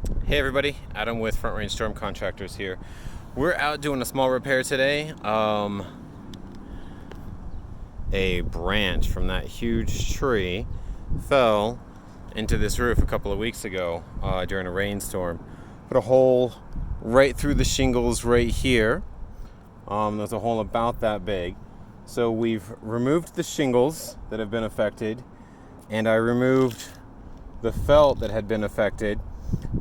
Hey everybody, Adam with Front Range Storm Contractors here. We're out doing a small repair today. A branch from that huge tree fell into this roof a couple of weeks ago during a rainstorm. Put a hole right through the shingles right here. There's a hole about that big. So we've removed the shingles that have been affected, and I removed the felt that had been affected,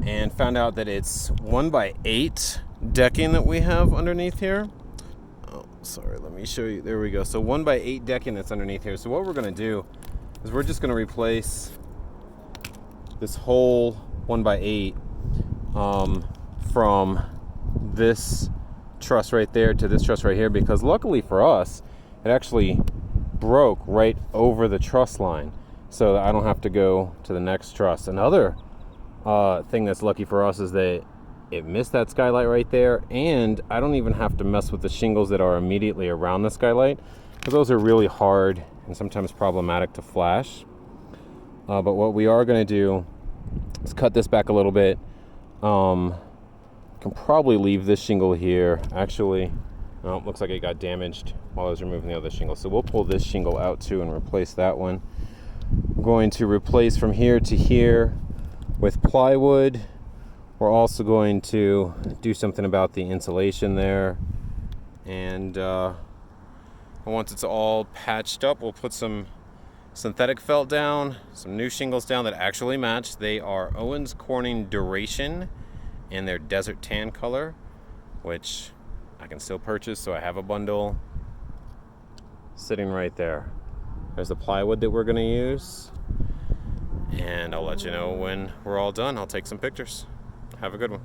and found out that it's 1x8 decking that we have underneath here. Oh, sorry, let me show you. There we go. So 1x8 decking that's underneath here. So what we're going to do is we're just going to replace this whole 1x8 from this truss right there to this truss right here, because luckily for us, it actually broke right over the truss line, so that I don't have to go to the next truss. Another thing that's lucky for us is that it missed that skylight right there, and I don't even have to mess with the shingles that are immediately around the skylight, because those are really hard and sometimes problematic to flash. But what we are going to do is cut this back a little bit. Can probably leave this shingle here. Actually, no, it looks like it got damaged while I was removing the other shingle, so we'll pull this shingle out too and replace that one. We're going to replace from here to here with plywood. We're also going to do something about the insulation there, and once it's all patched up, we'll put some synthetic felt down, some new shingles down that actually match. They are Owens Corning Duration in their desert tan color, which I can still purchase, so I have a bundle sitting right there. There's the plywood that we're going to use, and I'll let you know when we're all done. I'll take some pictures. Have a good one.